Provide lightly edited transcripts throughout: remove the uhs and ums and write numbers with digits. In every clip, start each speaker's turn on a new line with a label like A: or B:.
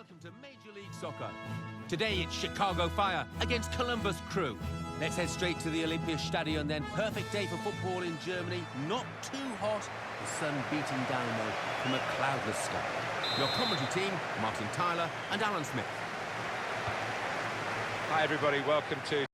A: Welcome to Major League Soccer. Today it's Chicago Fire against Columbus Crew. Let's head straight to the Olympiastadion then. Perfect day for football in Germany. Not too hot. The sun beating down though from a cloudless sky. Your commentary team, Martin Tyler and Alan Smith.
B: Hi everybody, welcome to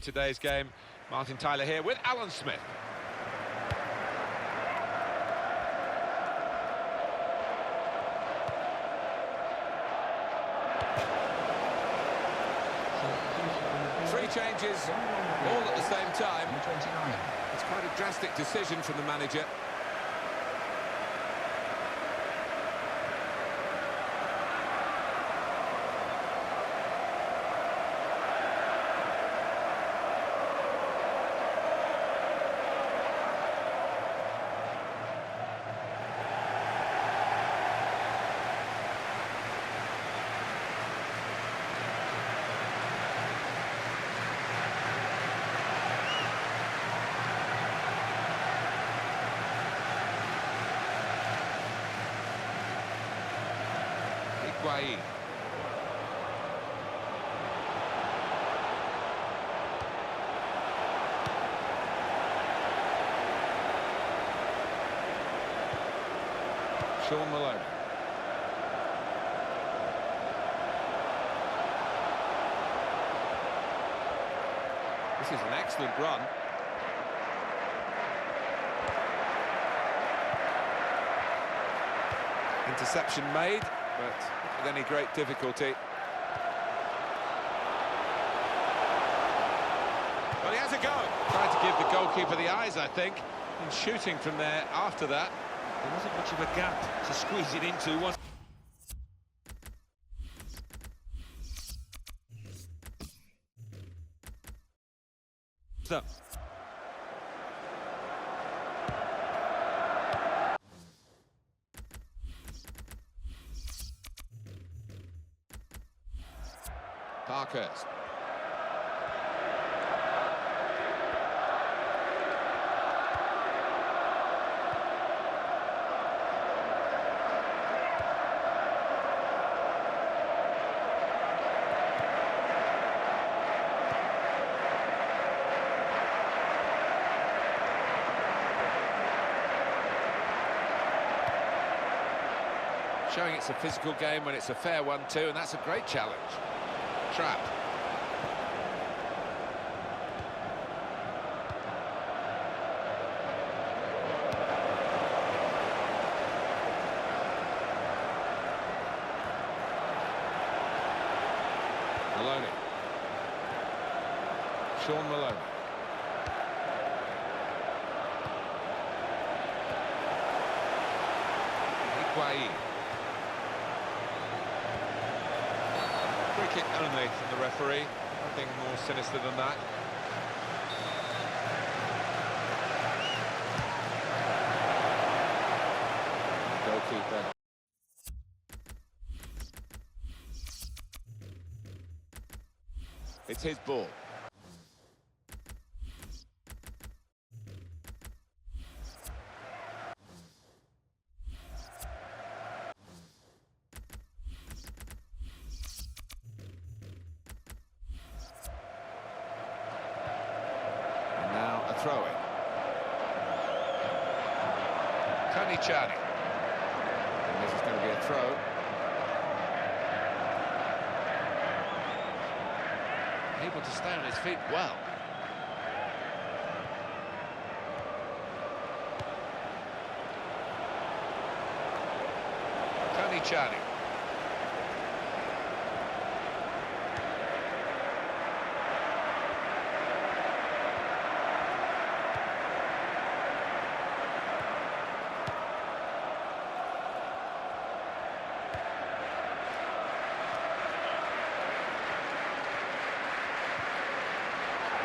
B: today's game. Martin Tyler here with Alan Smith. Three changes, all at the same time. It's quite a drastic decision from the manager. Sean Malone. This is an excellent run. Interception made, but with any great difficulty. Well, he has a go. Tried to give the goalkeeper the eyes, I think, and shooting from there after that. There wasn't much of a gap to squeeze it into. So. Parkhurst. Showing it's a physical game when it's a fair one too, and that's a great challenge. Trap. Maloney. Sean Maloney. Higuain. Free kick only from the referee. Nothing more sinister than that. Goalkeeper. It's his ball. Throw in. Tony Charney. And this is going to be a throw. able to stay on his feet well. Tony Charney.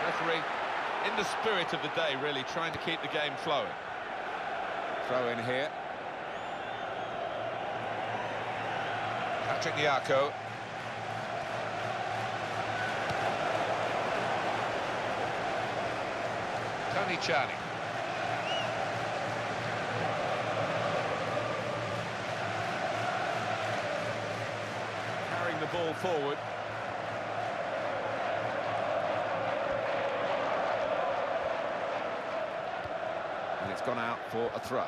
B: Referee, in the spirit of the day, really trying to keep the game flowing. Throw in here. Patrick Nyako. Tony Charney. Carrying the ball forward. And it's gone out for a throw.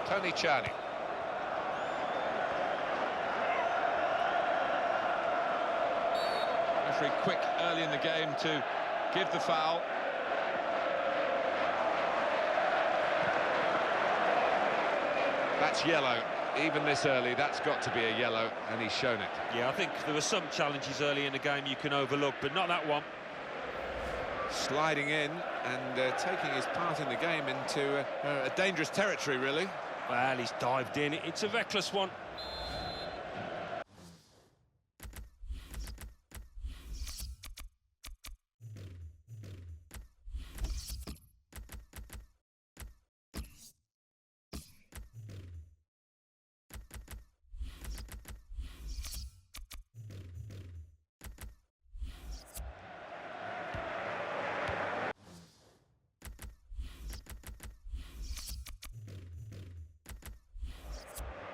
B: Tony Charney. Referee quick early in the game to give the foul. That's yellow. Even this early, that's got to be a yellow, and he's shown it.
C: Yeah, I think there were some challenges early in the game you can overlook, but not that one.
B: Sliding in and taking his part in the game into a dangerous territory, really.
C: Well, he's dived in. It's a reckless one.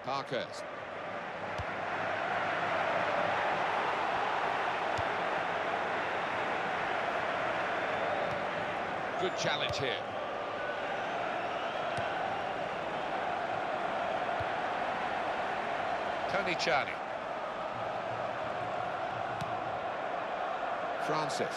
B: Parkhurst. Good challenge here. Tony Charney. Francis.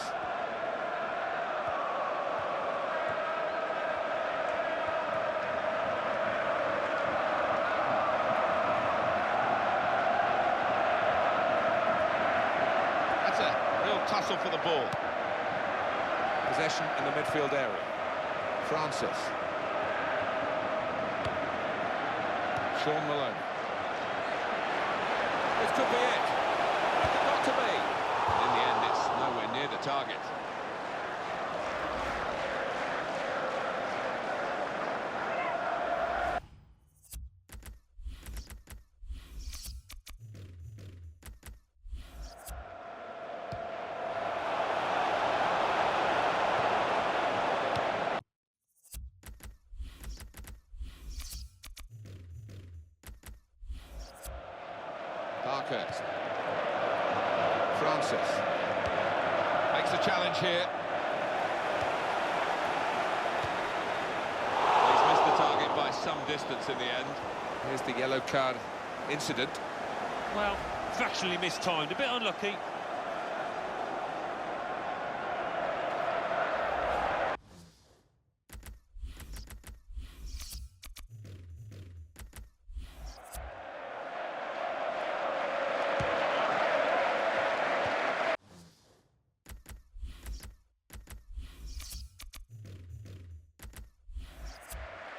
B: Tussle for the ball. Possession in the midfield area. Francis. Sean Malone. This could be it. Got to be. In the end, it's nowhere near the target. Parkhurst. Francis. Makes a challenge here. He's missed the target by some distance in the end. Here's the yellow card incident.
C: Well, fractionally mistimed, a bit unlucky.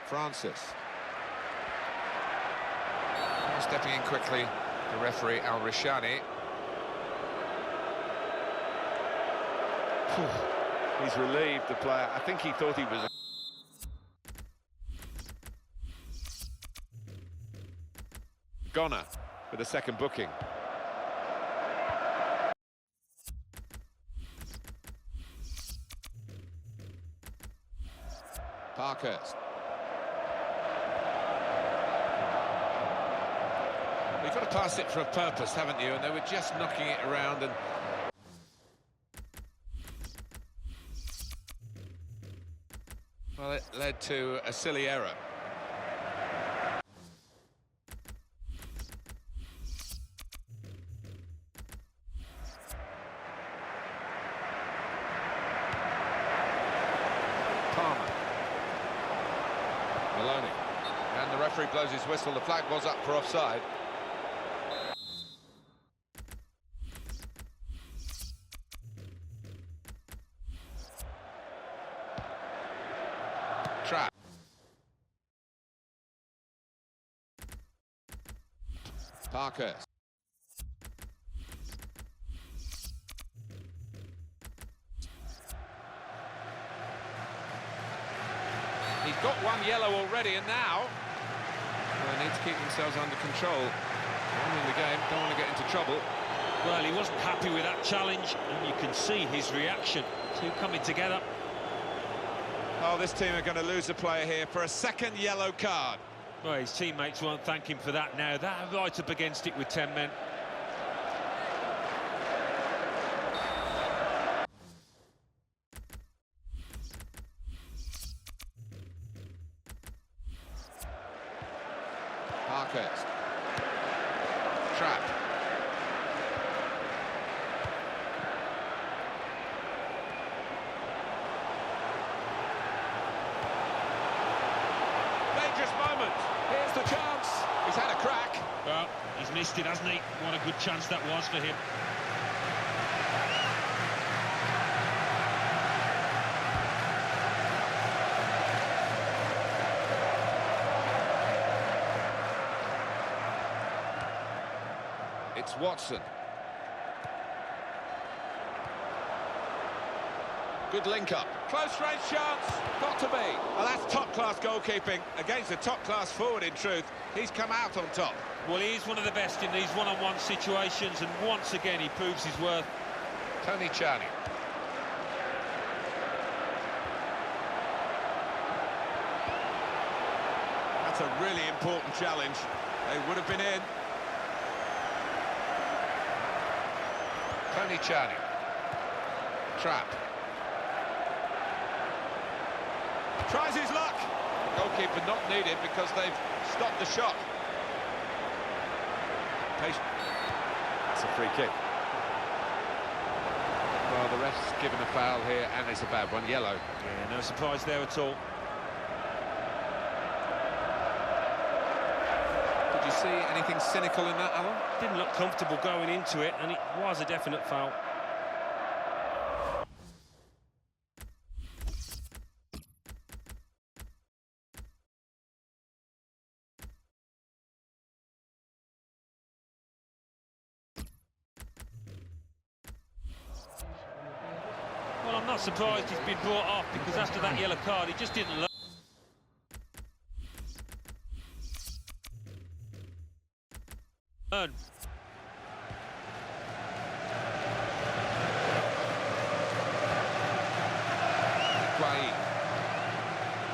B: Francis. Stepping in quickly, the referee Al-Rishani. He's relieved, the player. I think he thought he was... Goner with a second booking. Parkhurst. You've got to pass it for a purpose, haven't you? And they were just knocking it around and... Well, led to a silly error. Palmer. Maloney. And the referee blows his whistle. The flag was up for offside. Trap. Parkhurst. He's got one yellow already, and now they need to keep themselves under control. They're in the game, don't want to get into trouble.
C: Well, he wasn't happy with that challenge, and you can see his reaction. Two coming together.
B: Oh, this team are going to lose a player here for a second yellow card.
C: Well, his teammates won't thank him for that now. They're right up against it with 10 men.
B: Parkhurst. Trap. Dangerous moment. Here's the chance. He's had a crack.
C: Well, he's missed it, hasn't he? What a good chance that was for him.
B: It's Watson. Good link-up. Close-range chance. Got to be. Well, that's top-class goalkeeping against a top-class forward, in truth. He's come out on top.
C: Well, he is one of the best in these one-on-one situations, and once again he proves his worth.
B: Tony Charney. That's a really important challenge. They would have been in. Tony Charney. Trap. Tries his luck. Goalkeeper not needed because they've stopped the shot. It's a free kick. Well, the ref's given a foul here, and it's a bad one, yellow.
C: Yeah, no surprise there at all.
B: Did you see anything cynical in that, Alan?
C: Didn't look comfortable going into it, and it was a definite foul. Well, I'm not surprised he's been brought off, because after that yellow card, he just didn't look.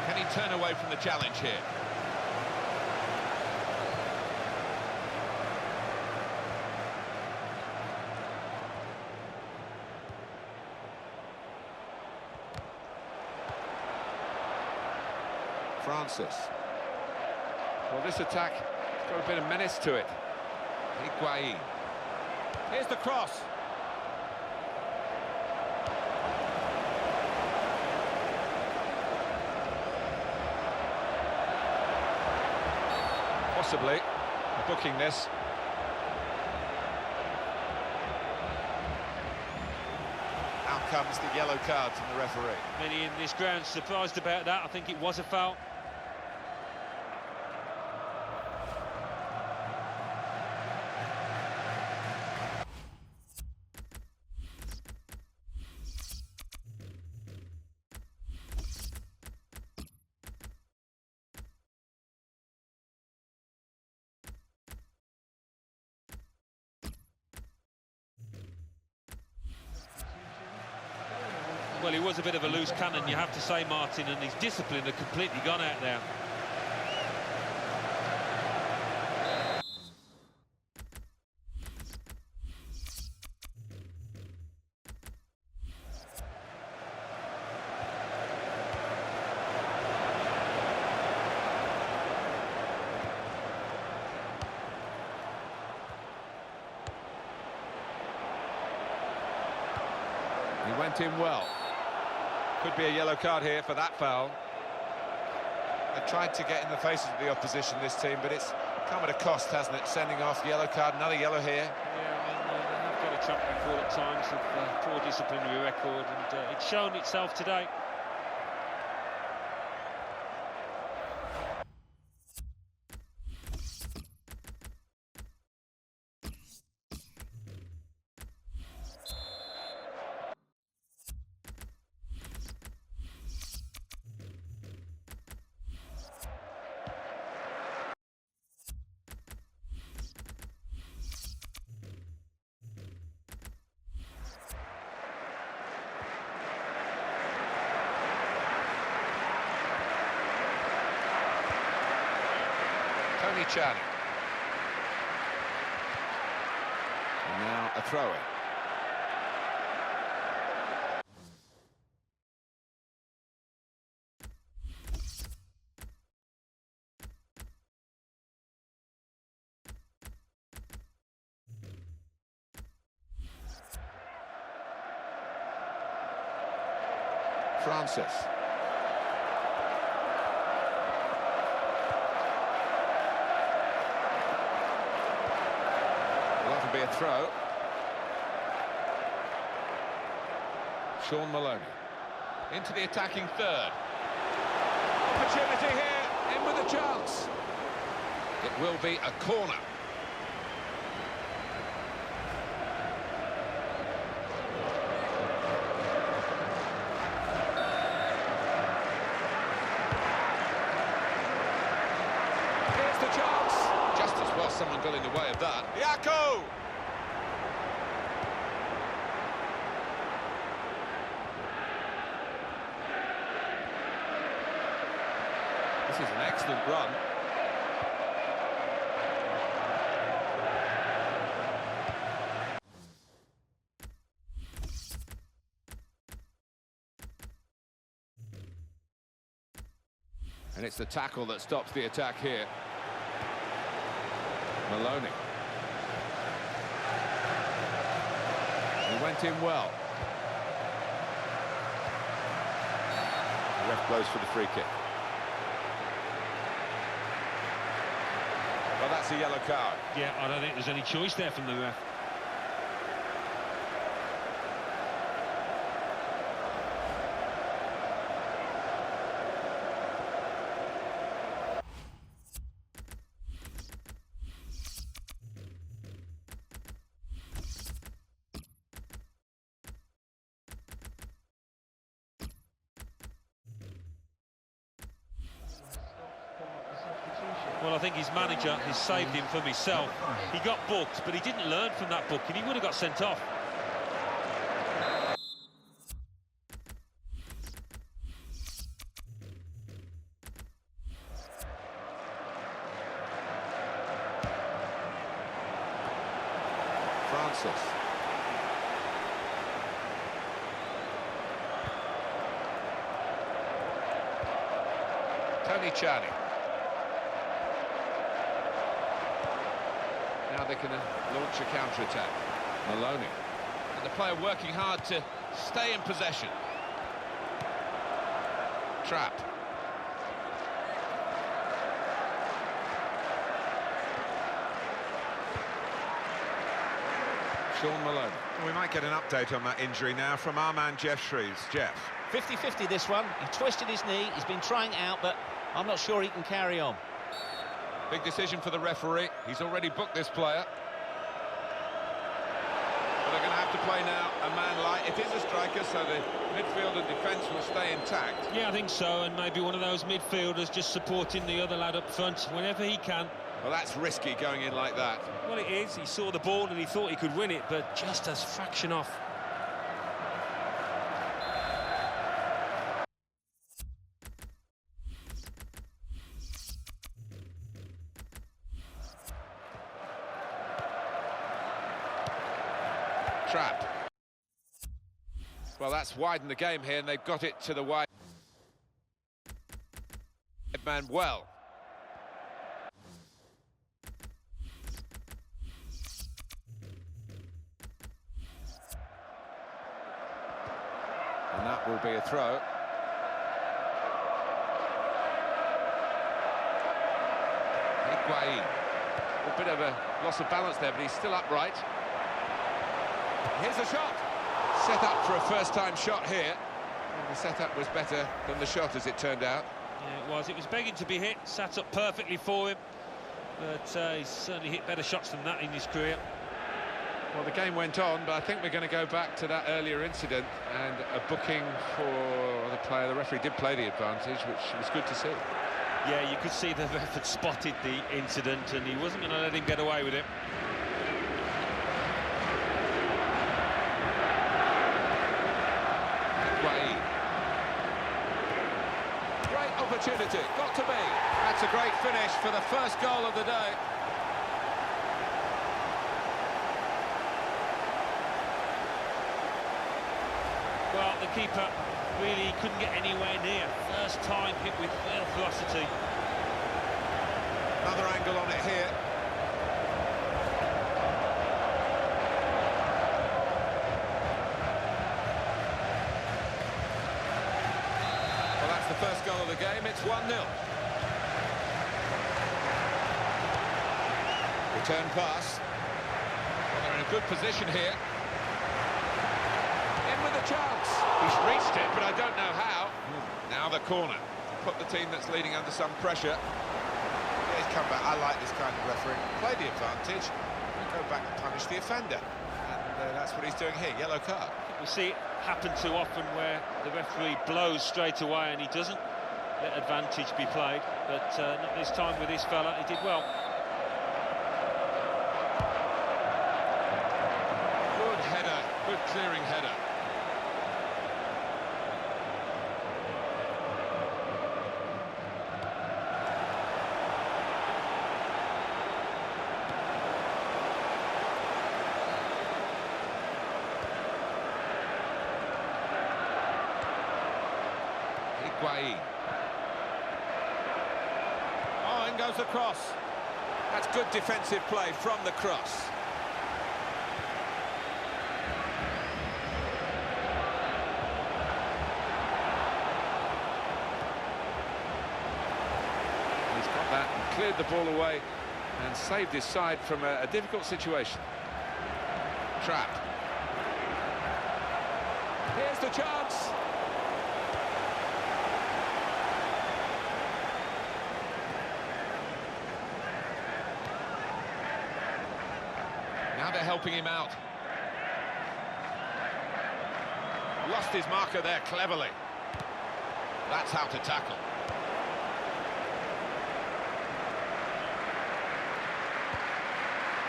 C: Can
B: he turn away from the challenge here? Francis. Well, this attack has got a bit of menace to it. Higuain. Here's the cross. Possibly booking this. Out comes the yellow card from the referee.
C: Many in this ground surprised about that. I think it was a foul. Well, he was a bit of a loose cannon, you have to say, Martin, and his discipline had completely gone out there.
B: He went in well. Could be a yellow card here for that foul. They tried to get in the faces of the opposition, this team, but it's come at a cost, hasn't it? Sending off, yellow card, another yellow here.
C: Yeah, I mean, they have got a track record at times of poor disciplinary record, and it's shown itself today.
B: Channing. And now a throw-in. Francis. That'll be a throw. Sean Maloney into the attacking third. Opportunity here, in with a chance. It will be a corner. Here's the chance. Just as well someone got in the way of that. Yako! This is an excellent run. And it's the tackle that stops the attack here. Maloney. He went in well. The ref blows for the free kick. Well, that's a yellow card.
C: Yeah, I don't think there's any choice there from the ref. Well, I think his manager has saved him from himself. He got booked, but he didn't learn from that booking. He would have got sent off.
B: Francis. Tony Charney. Now they can launch a counter-attack. Maloney. And the player working hard to stay in possession. Trap. Sean Maloney.
D: We might get an update on that injury now from our man Jeff Shreves. Jeff.
E: 50-50 this one. He twisted his knee. He's been trying it out, but I'm not sure he can carry on.
B: Big decision for the referee. He's already booked this player. But they're going to have to play now a man light. It is a striker, so the midfield and defence will stay intact.
C: Yeah, I think so, and maybe one of those midfielders just supporting the other lad up front whenever he can.
B: Well, that's risky going in like that.
C: Well, it is. He saw the ball and he thought he could win it, but just a fraction off.
B: Trap. Well, that's widened the game here, and they've got it to the wide man well. be a throw. Higuain. A bit of a loss of balance there, but he's still upright. Here's a shot. Set up for a first-time shot here. And the setup was better than the shot, as it turned out.
C: Yeah, it was. It was begging to be hit. Sat up perfectly for him. But he's certainly hit better shots than that in his career.
B: Well, the game went on, but I think we're going to go back to that earlier incident and a booking for the player. The referee did play the advantage, which was good to see.
C: Yeah, you could see the ref had spotted the incident and he wasn't going to let him get away with it.
B: Great opportunity, got to be. That's a great finish for the first goal of the day.
C: Well, the keeper really couldn't get anywhere near. First time hit with real velocity.
B: Another angle on it here. Well, that's the first goal of the game. It's 1-0. Return pass. Well, they're in a good position here. In with a chance. He's reached it, but I don't know how. Now the corner. Put the team that's leading under some pressure. Yeah, he's come back. I like this kind of refereeing. Play the advantage and go back and punish the offender. And that's what he's doing here. Yellow card.
C: We see it happen too often where the referee blows straight away and he doesn't let advantage be played. But not this time with this fella. He did well.
B: Good header. Good clearing header. Higuain. Oh, in goes the cross. That's good defensive play from the cross. He's got that and cleared the ball away and saved his side from a difficult situation. Trap. Here's the chance. Now they're helping him out. Lost his marker there cleverly. That's how to tackle.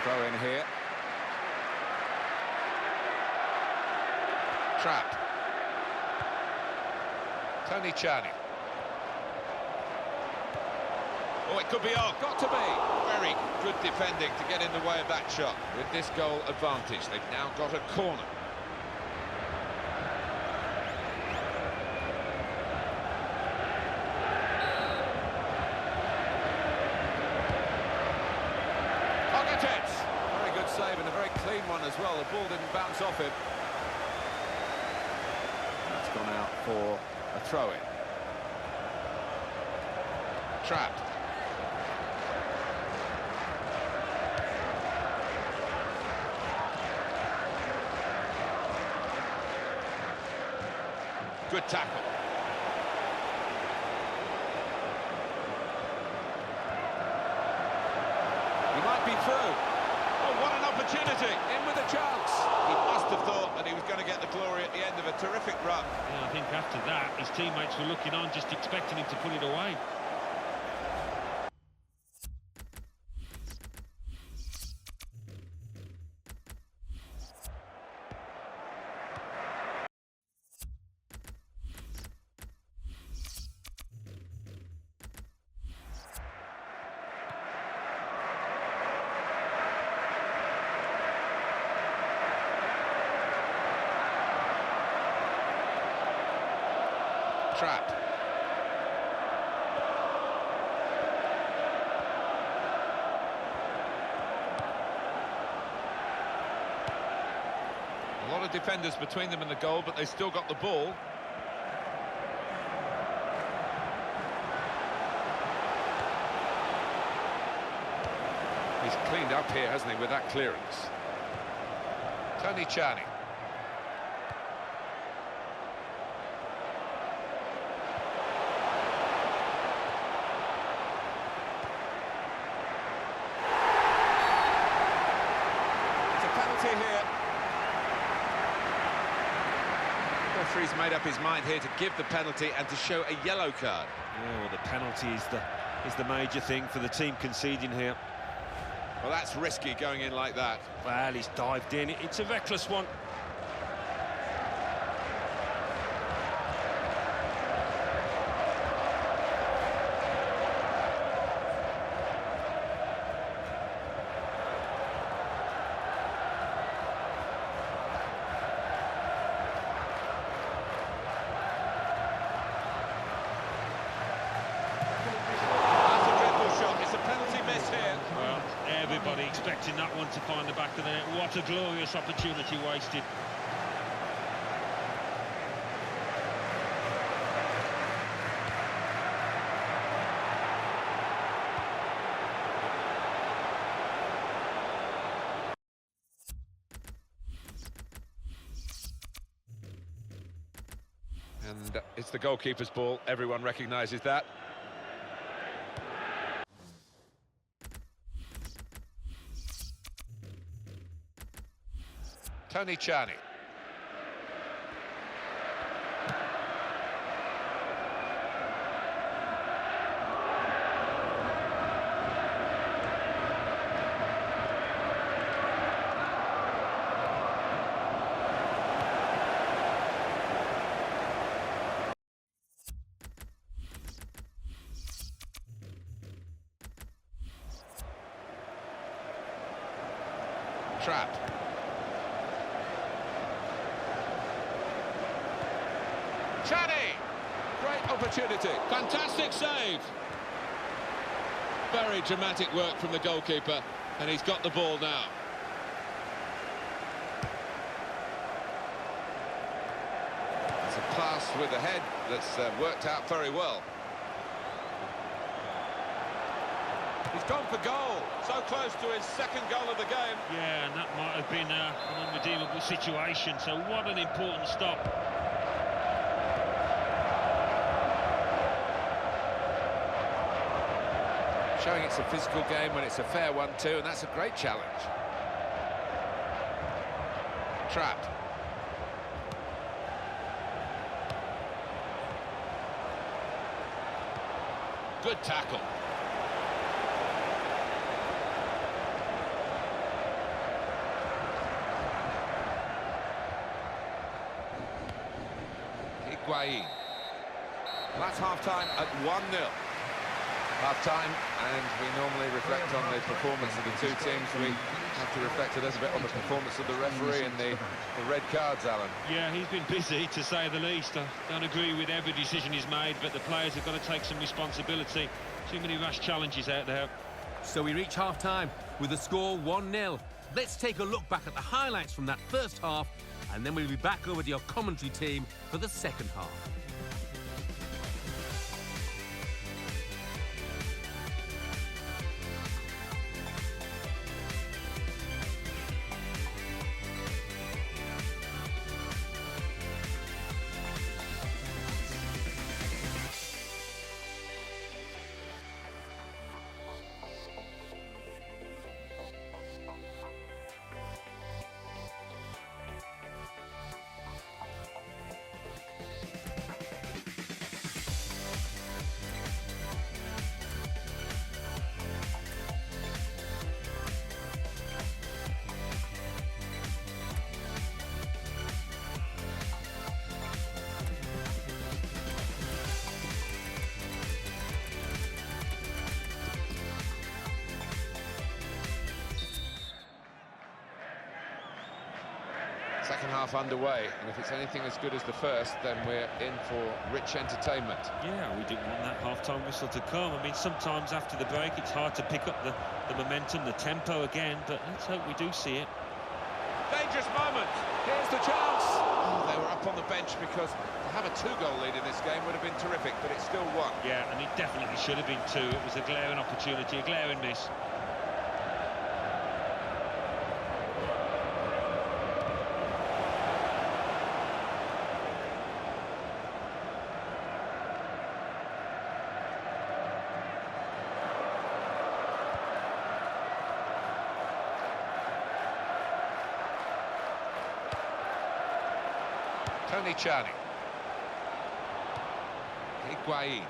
B: Throw in here. Trap. Tony Czarny. Oh, it could be on. Got to be. Very good defending to get in the way of that shot. With this goal advantage, they've now got a corner. Very good save and a very clean one as well. The ball didn't bounce off him. That's gone out for a throw-in. Trapped. Good tackle. He might be through. Oh, what an opportunity. In with a chance. He must have thought that he was going to get the glory at the end of a terrific run.
C: Yeah, I think after that, his teammates were looking on, just expecting him to put it away.
B: Trapped. A lot of defenders between them and the goal, but they still got the ball. He's cleaned up here, hasn't he, with that clearance. Tony Charney. It's a penalty here. The referee's made up his mind here to give the penalty and to show a yellow card.
C: Yeah, well, the penalty is the major thing for the team conceding here.
B: Well, that's risky going in like that.
C: Well, he's dived in. It's a reckless one. Everybody expecting that one to find the back of the net. What a glorious opportunity wasted.
B: And it's the goalkeeper's ball. Everyone recognises that. Tony Charney. Trapped. Channy! Great opportunity. Fantastic save. Very dramatic work from the goalkeeper, and he's got the ball now. It's a pass with the head that's worked out very well. He's gone for goal. So close to his second goal of the game.
C: Yeah, and that might have been an unredeemable situation, so what an important stop.
B: Showing it's a physical game when it's a fair one too, and that's a great challenge. Trapped. Good tackle. Higuain. That's half-time at 1-0. Half-time, and we normally reflect on the performance of the two teams. We have to reflect a little bit on the performance of the referee and the red cards, Alan.
C: Yeah, he's been busy, to say the least. I don't agree with every decision he's made, but the players have got to take some responsibility. Too many rash challenges out there.
A: So we reach half-time with the score 1-0. Let's take a look back at the highlights from that first half, and then we'll be back over to your commentary team for the second half.
B: Second half underway, and if it's anything as good as the first, then we're in for rich entertainment.
C: Yeah, we didn't want that half-time whistle to come. I mean, sometimes after the break, it's hard to pick up the momentum, the tempo again, but let's hope we do see it.
B: Dangerous moment. Here's the chance. Oh, they were up on the bench because to have a two-goal lead in this game would have been terrific, but it's still one.
C: Yeah, and it definitely should have been two. It was a glaring opportunity, a glaring miss.
B: Tony Czarny. Higuain.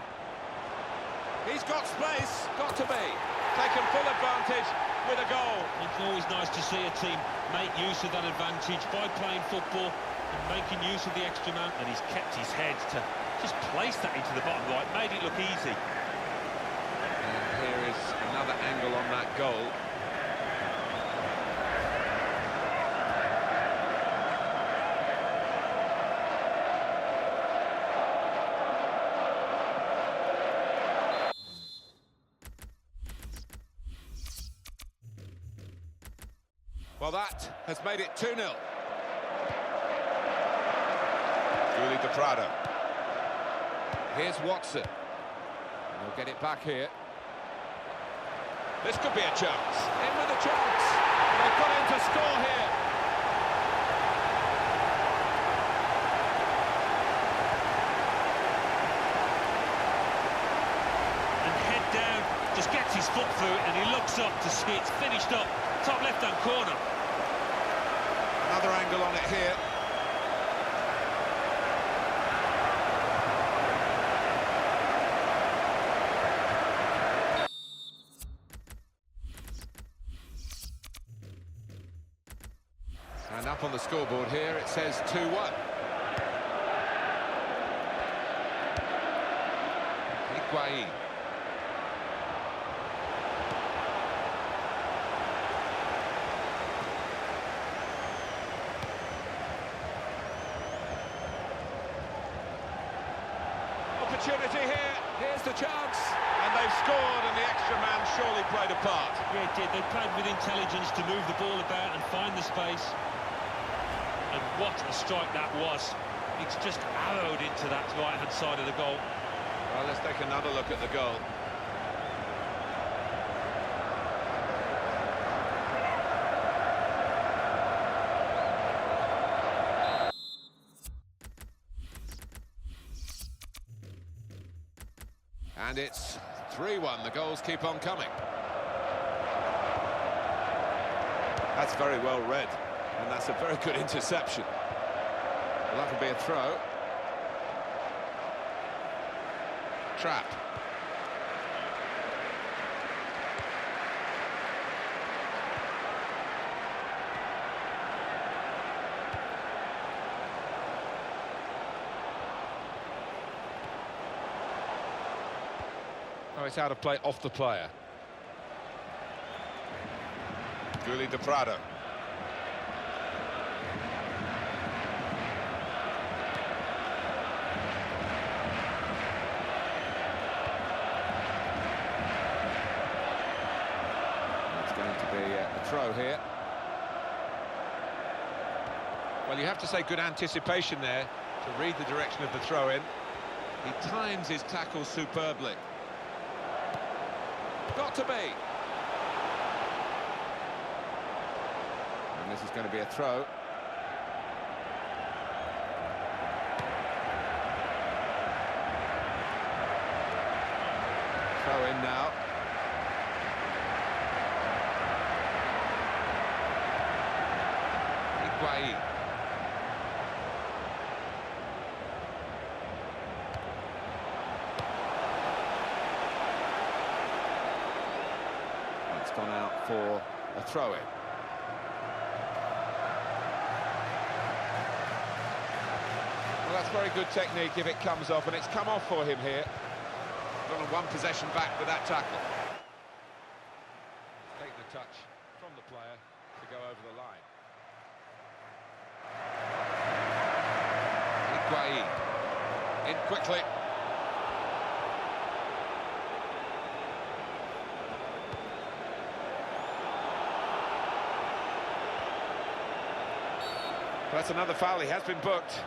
B: He's got space, got to be. Taken full advantage with a goal.
C: It's always nice to see a team make use of that advantage by playing football and making use of the extra man. And he's kept his head to just place that into the bottom right, made it look easy.
B: And here is another angle on that goal. Well, that has made it 2-0. Julie De Prado. Here's Watson. And he'll get it back here. This could be a chance. In with a chance. They've got him to score here.
C: And head down, just gets his foot through it, and he looks up to see it's finished up. Top left-hand corner.
B: Another angle on it here. And up on the scoreboard here, it says 2-1. Higuain. Opportunity here, here's the chance, and they've scored, and the extra man surely played a part.
C: Yeah, it did. They played with intelligence to move the ball about and find the space. And what a strike that was. It's just arrowed into that right-hand side of the goal.
B: Well, let's take another look at the goal. And it's 3-1, the goals keep on coming. That's very well read, and that's a very good interception. Well, that'll be a throw. Trap. Oh, it's out of play off the player. Julie De Prado. It's going to be a throw here. Well, you have to say good anticipation there to read the direction of the throw-in. He times his tackle superbly. Got to be. And this is going to be a throw. Throw in now. Higuain. It's gone out for a throw-in. Well, that's very good technique if it comes off, and it's come off for him here. Gone on one possession back with that tackle. Take the touch from the player to go over the line. Higuain. In quickly. That's another foul. He has been booked.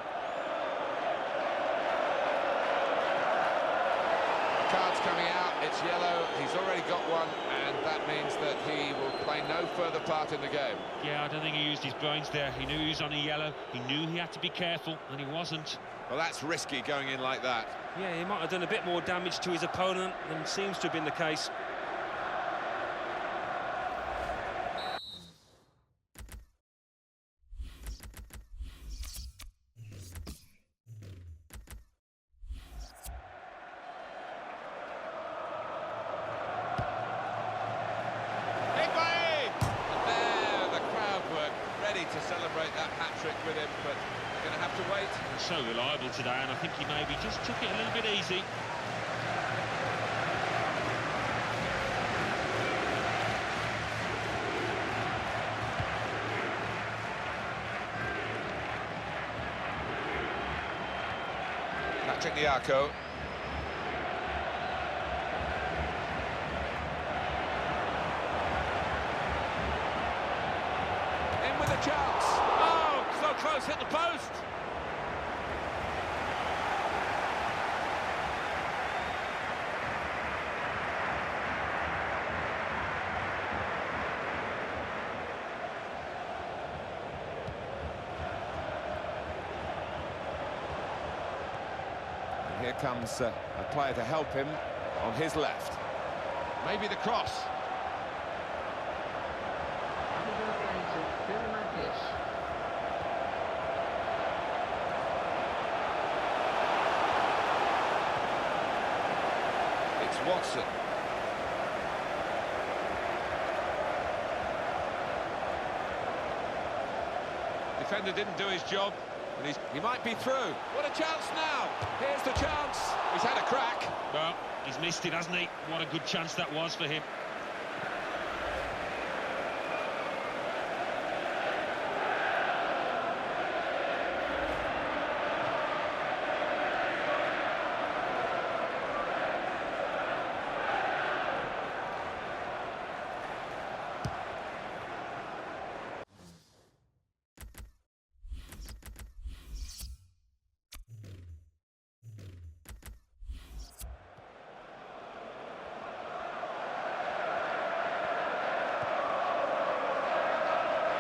B: Card's coming out, it's yellow, he's already got one, and that means that he will play no further part in the game.
C: Yeah, I don't think he used his brains there. He knew he was on a yellow, he knew he had to be careful, and he wasn't.
B: Well, that's risky going in like that.
C: Yeah, he might have done a bit more damage to his opponent than seems to have been the case. so reliable today, and I think he maybe just took it a little bit easy.
B: Niako. In with a chance.
C: Oh, so close, hit the post.
B: Here comes a player to help him on his left. Maybe the cross. It's Watson. Defender didn't do his job. And he might be through. What a chance now! Here's the chance. He's had a crack.
C: Well, he's missed it, hasn't he? What a good chance that was for him.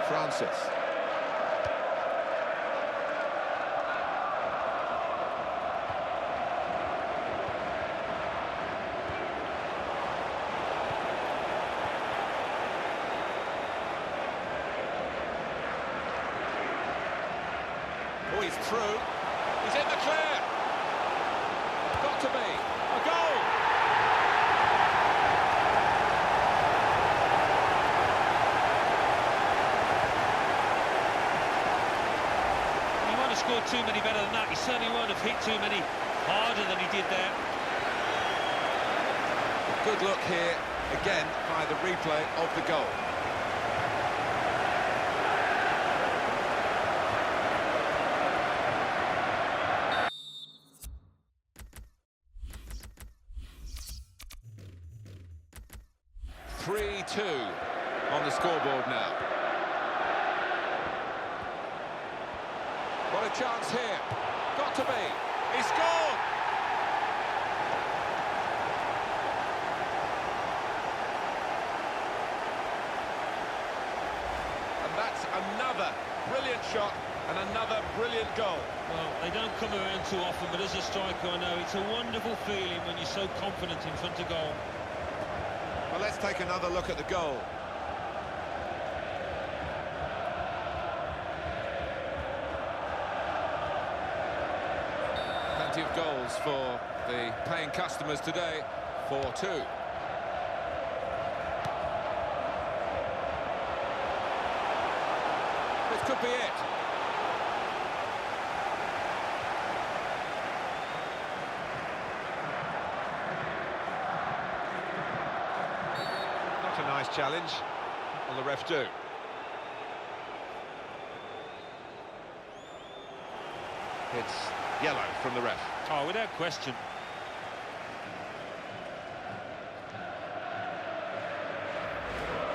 B: Francis. Oh, he's through. He's in the clear. Got to be. A goal.
C: Scored too many better than that. He certainly won't have hit too many harder than he did there.
B: Good look here, again, by the replay of the goal. On the scoreboard now. What a chance here. Got to be. He scored! And that's another brilliant shot and another brilliant goal.
C: Well, they don't come around too often, but as a striker, I know it's a wonderful feeling when you're so confident in front of goal.
B: Well, let's take another look at the goal. Plenty of goals for the paying customers today. 4-2. This could be it. Not a nice challenge. Will the ref do? It's yellow from the ref.
C: Oh, without question.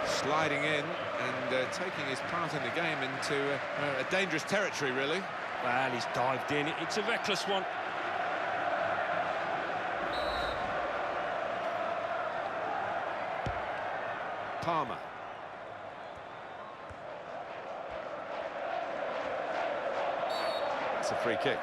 B: Sliding in and taking his part in the game into a dangerous territory, really.
C: Well, he's dived in. It's a reckless one.
B: Palmer. That's a free kick.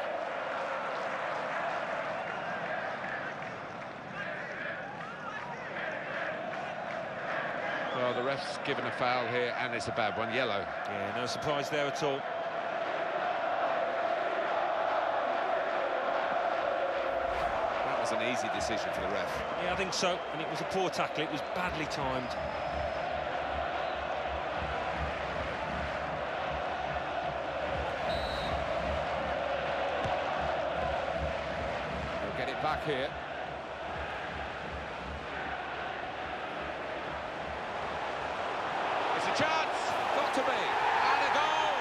B: Well, the ref's given a foul here, and it's a bad one, yellow.
C: Yeah, no surprise there at all.
B: That was an easy decision for the ref.
C: Yeah, I think so. And it was a poor tackle. It was badly timed.
B: attack here. It's a chance, got to be, and a goal!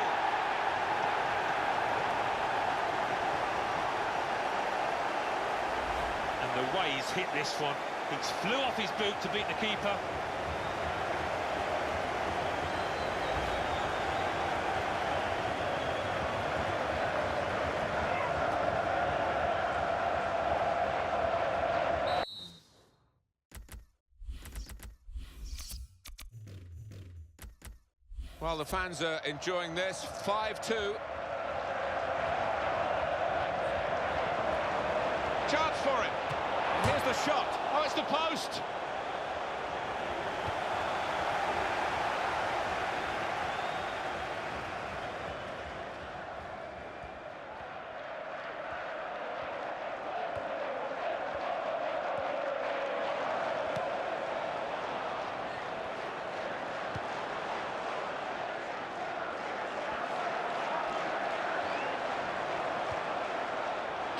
C: And the way he's hit this one, he's flew off his boot to beat the keeper.
B: Well, the fans are enjoying this. 5-2. Chance for it. And here's the shot. Oh, it's the post.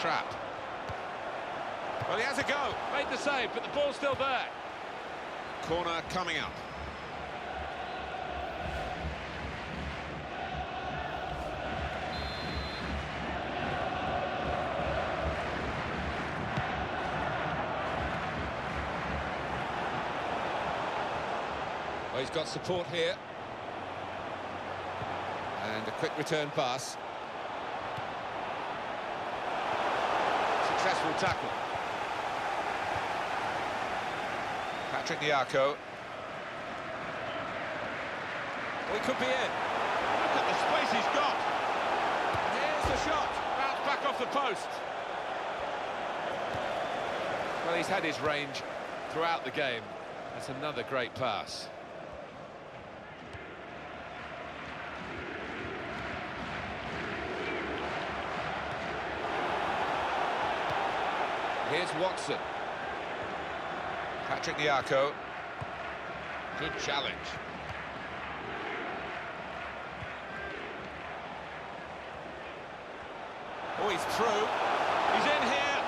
B: Trap. Well, he has a go. Made the save, but the ball's still there. Corner coming up. Well, he's got support here. And a quick return pass. Successful tackle. Patrick Nyarko. Well, he could be in. Look at the space he's got. And here's the shot. Bounce back off the post. Well, he's had his range throughout the game. That's another great pass. Here's Watson. Patrick Nyarko. Good challenge. Oh, he's through. He's in here.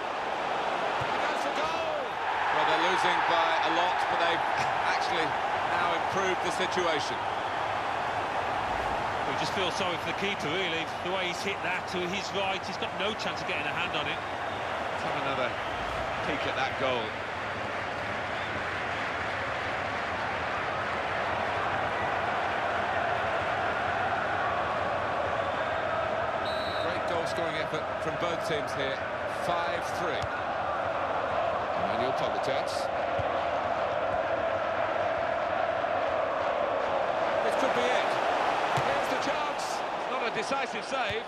B: He goes for goal. Well, they're losing by a lot, but they've actually now improved the situation.
C: We just feel sorry for the keeper, really. The way he's hit that to his right, he's got no chance of getting a hand on it.
B: Let's have another peek at that goal. Great goal-scoring effort from both teams here. 5-3. Emmanuel Pogatetz. This could be it. Here's the chance. It's not a decisive save.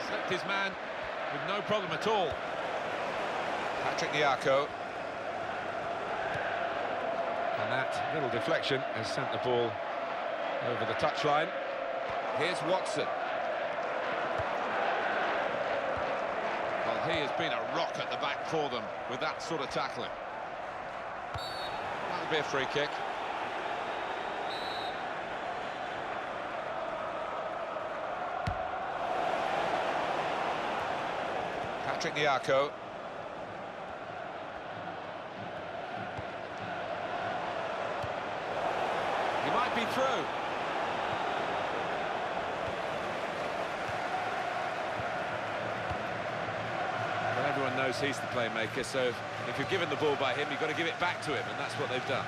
B: Slipped his man with no problem at all. Patrick Nyarko. And that little deflection has sent the ball over the touchline. Here's Watson. Well, he has been a rock at the back for them with that sort of tackling. That'll be a free kick. Patrick Nyarko. He might be through. Well, everyone knows he's the playmaker, so if you're given the ball by him, you've got to give it back to him, and that's what they've done.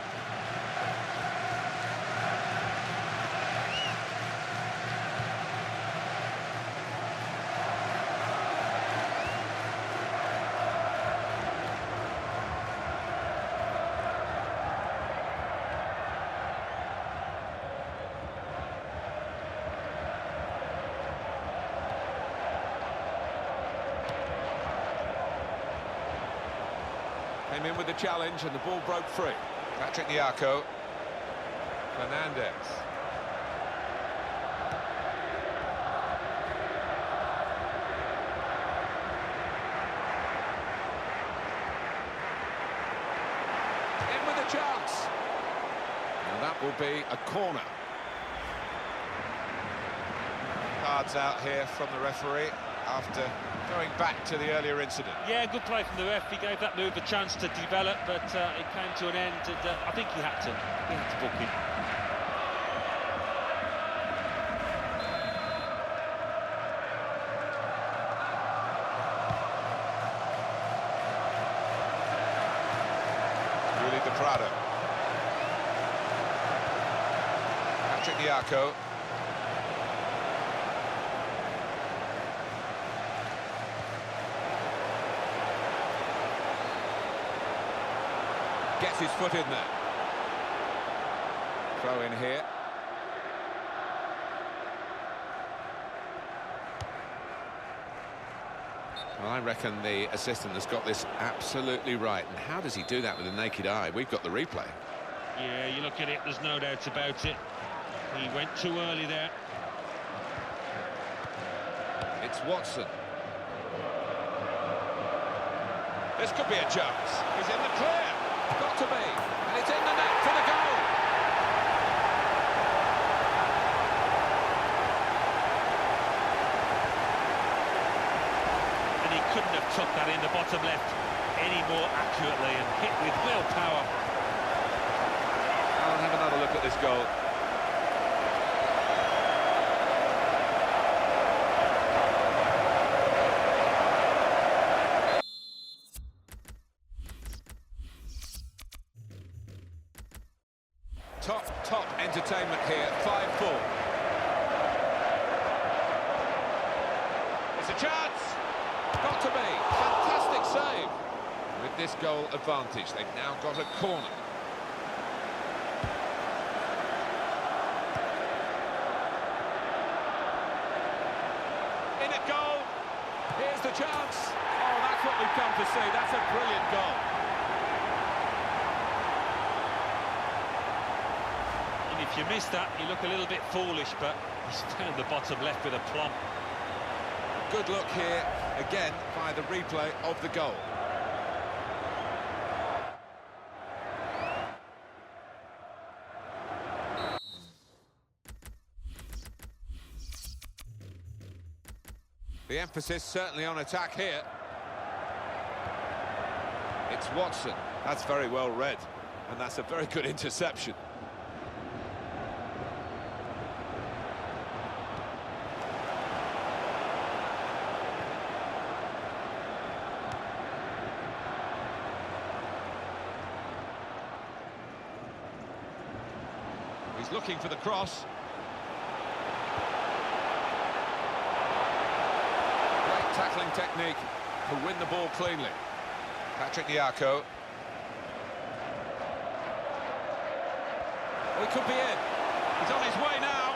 B: Came in with the challenge and the ball broke free. Patrick Nyarko. Fernandez. a chance. And that will be a corner. Cards out here from the referee after going back to the earlier incident.
C: Yeah, good play from the ref. He gave that move a chance to develop, but it came to an end, and I think he had to book it.
B: Prado. Patrick Diaco. Gets his foot in there. Throw in here. Well, I reckon the assistant has got this absolutely right. And how does he do that with the naked eye? We've got the replay.
C: Yeah, you look at it, there's no doubt about it. He went too early there.
B: It's Watson. This could be a chance. He's in the clear. Got to be. And it's in the net for the goal.
C: Couldn't have took that in the bottom left any more accurately and hit with real power.
B: I'll have another look at this goal. Top entertainment here, 5-4. It's a chance! Got to be. Fantastic save. With this goal advantage, they've now got a corner. In at goal. Here's the chance. Oh, that's what we've come to see. That's a brilliant goal.
C: And if you miss that, you look a little bit foolish, but he's found the bottom left with a plumb.
B: Good look here, again, by the replay of the goal. The emphasis certainly on attack here. It's Watson. That's very well read, and that's a very good interception. He's looking for the cross. Great tackling technique to win the ball cleanly. Patrick Diaco. Oh, he could be in. He's on his way now.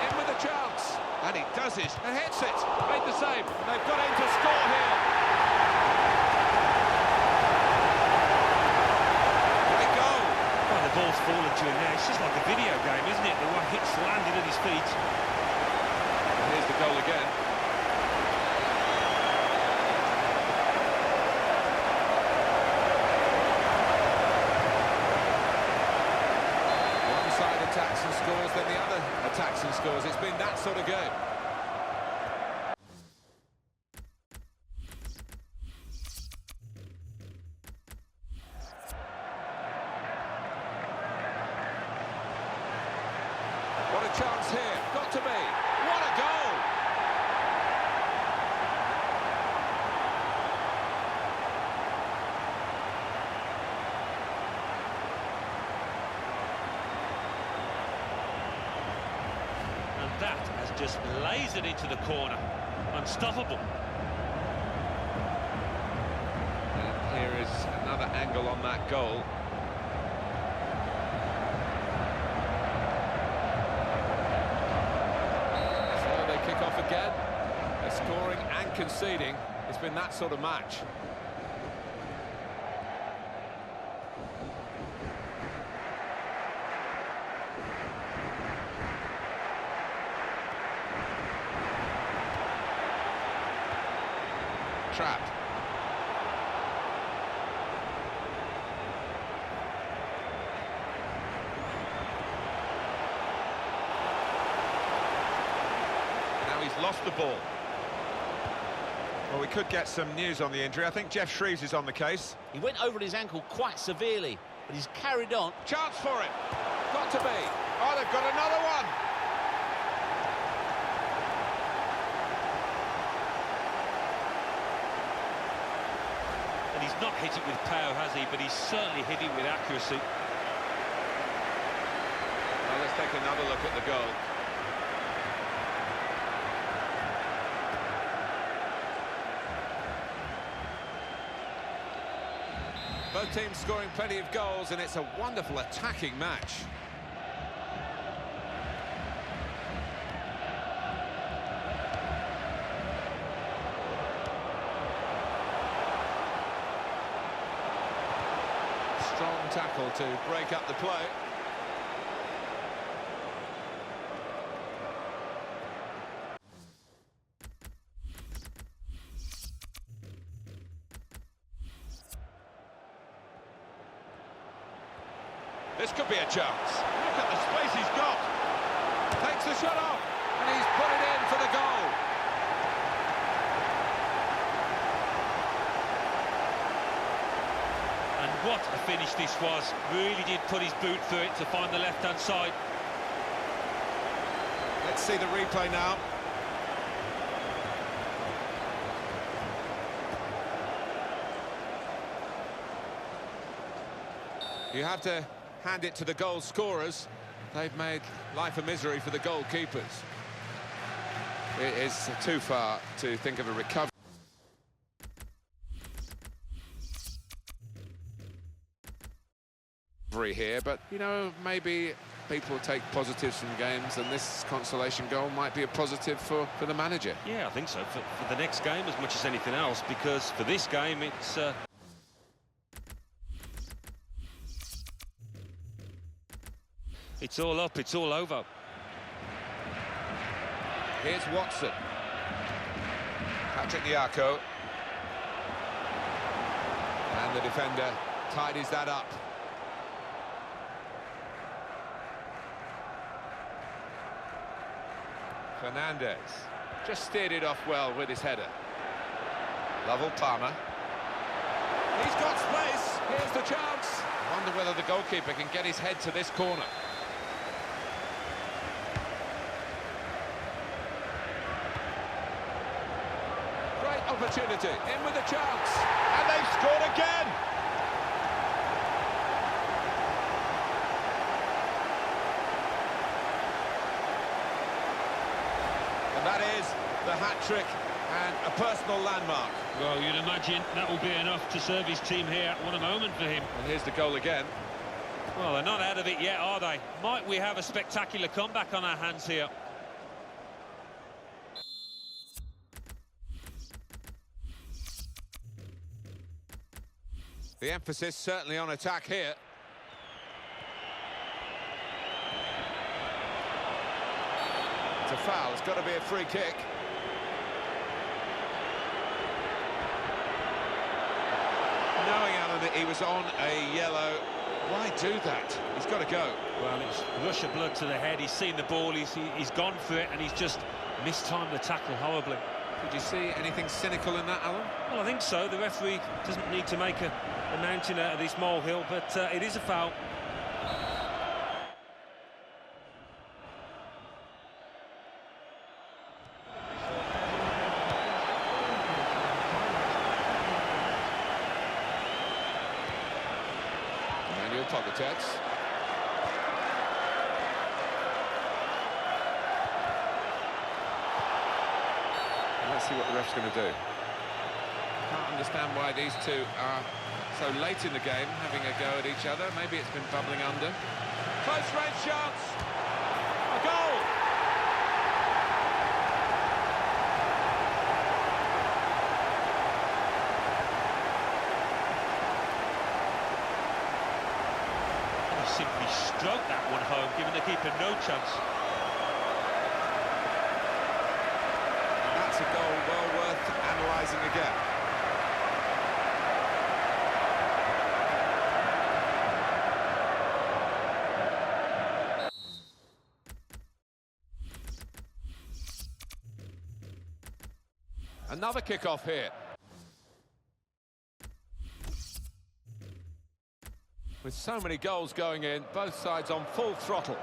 B: In with a chance. And he does it and hits it. Made the save. They've got in to score here.
C: The ball's fallen to him there. It's just like a video game, isn't it? The one hits landed at his feet.
B: And here's the goal again. One side attacks and scores, then the other attacks and scores. It's been that sort of game. What a chance here, got to be. What a goal!
C: And that has just lasered into the corner. Unstoppable.
B: And here is another angle on that goal. Kick off again. They're scoring and conceding. It's been that sort of match. Trapped. has lost the ball.
D: Well, we could get some news on the injury. I think Jeff Shreves is on the case.
E: He went over his ankle quite severely, but he's carried on.
B: Chance for it. Got to be. Oh, they've got another one.
C: And he's not hit it with power, has he? But he's certainly hit it with accuracy.
B: Well, let's take another look at the goal. Both teams scoring plenty of goals, and it's a wonderful attacking match. Strong tackle to break up the play. This could be a chance. Look at the space he's got. Takes the shot off, and he's put it in for the goal.
C: And what a finish this was. Really did put his boot through it to find the left-hand side.
B: Let's see the replay now. You have to hand it to the goal scorers. They've made life a misery for the goalkeepers. It is too far to think of a recovery here, but you know, maybe people take positives from games, and this consolation goal might be a positive for the manager.
C: Yeah, I think so, for the next game as much as anything else, because for this game it's all up, it's all over.
B: Here's Watson. Patrick Nyako. And the defender tidies that up. Fernandez just steered it off well with his header. Lovell Palmer. He's got space. Here's the chance. I wonder whether the goalkeeper can get his head to this corner. Great opportunity. In with a chance. And they've scored again. That is the hat-trick and a personal landmark.
C: Well, you'd imagine that will be enough to serve his team here. What a moment for him.
B: And here's the goal again.
C: Well, they're not out of it yet, are they? Might we have a spectacular comeback on our hands here?
B: The emphasis certainly on attack here. It's a foul, it's got to be a free kick. Knowing, Alan, that he was on a yellow, why do that? He's got to go.
C: Well, it's a rush of blood to the head. He's seen the ball, he's gone for it, and he's just mistimed the tackle horribly.
B: Did you see anything cynical in that, Alan?
C: Well, I think so. The referee doesn't need to make a mountain out of this molehill, but it is a foul.
B: Pogatetz. Let's see what the ref's going to do. Can't understand why these two are so late in the game, having a go at each other. Maybe it's been bubbling under. Close range chance. A goal.
C: Simply stroked that one home, giving the keeper no chance.
B: And that's a goal well worth analysing again. Another kick-off here. With so many goals going in, both sides on full throttle.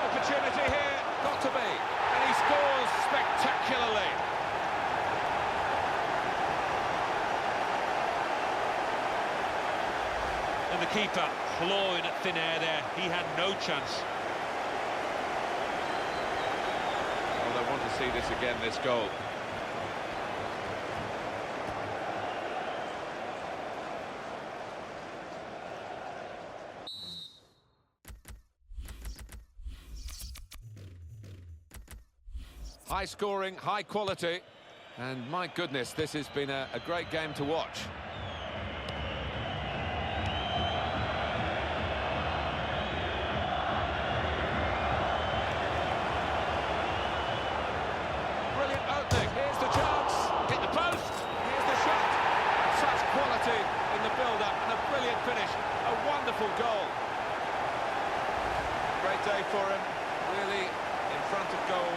B: Opportunity here, got to be. And he scores spectacularly.
C: And the keeper clawing at thin air there. He had no chance.
B: Well, they want to see this again, this goal. High scoring, high quality, and my goodness, this has been a great game to watch. Brilliant opening, here's the chance, hit the post, here's the shot. Such quality in the build-up and a brilliant finish, a wonderful goal. Great day for him, really in front of goal.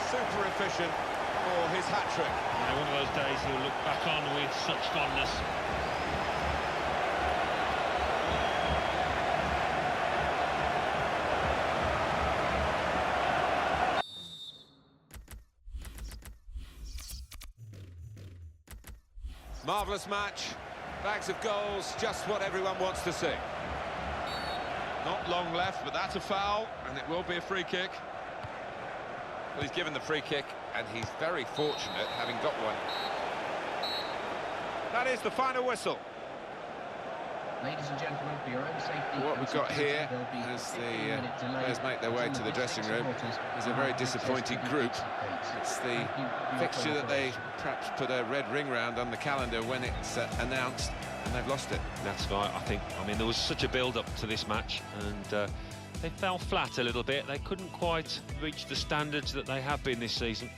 B: Super efficient for his hat-trick.
C: Yeah, one of those days he'll look back on with such fondness.
B: Marvellous match, bags of goals, just what everyone wants to see. Not long left, but that's a foul, and it will be a free kick. Well, he's given the free kick, and he's very fortunate having got one. That is the final whistle.
F: Ladies and gentlemen, for your own safety...
B: What we've got here, as the players make their way to the dressing room, is a very disappointing group. It's the fixture that they perhaps put a red ring round on the calendar when it's announced, and they've lost it.
C: That's right, I think. I mean, there was such a build-up to this match, and they fell flat a little bit. They couldn't quite reach the standards that they have been this season.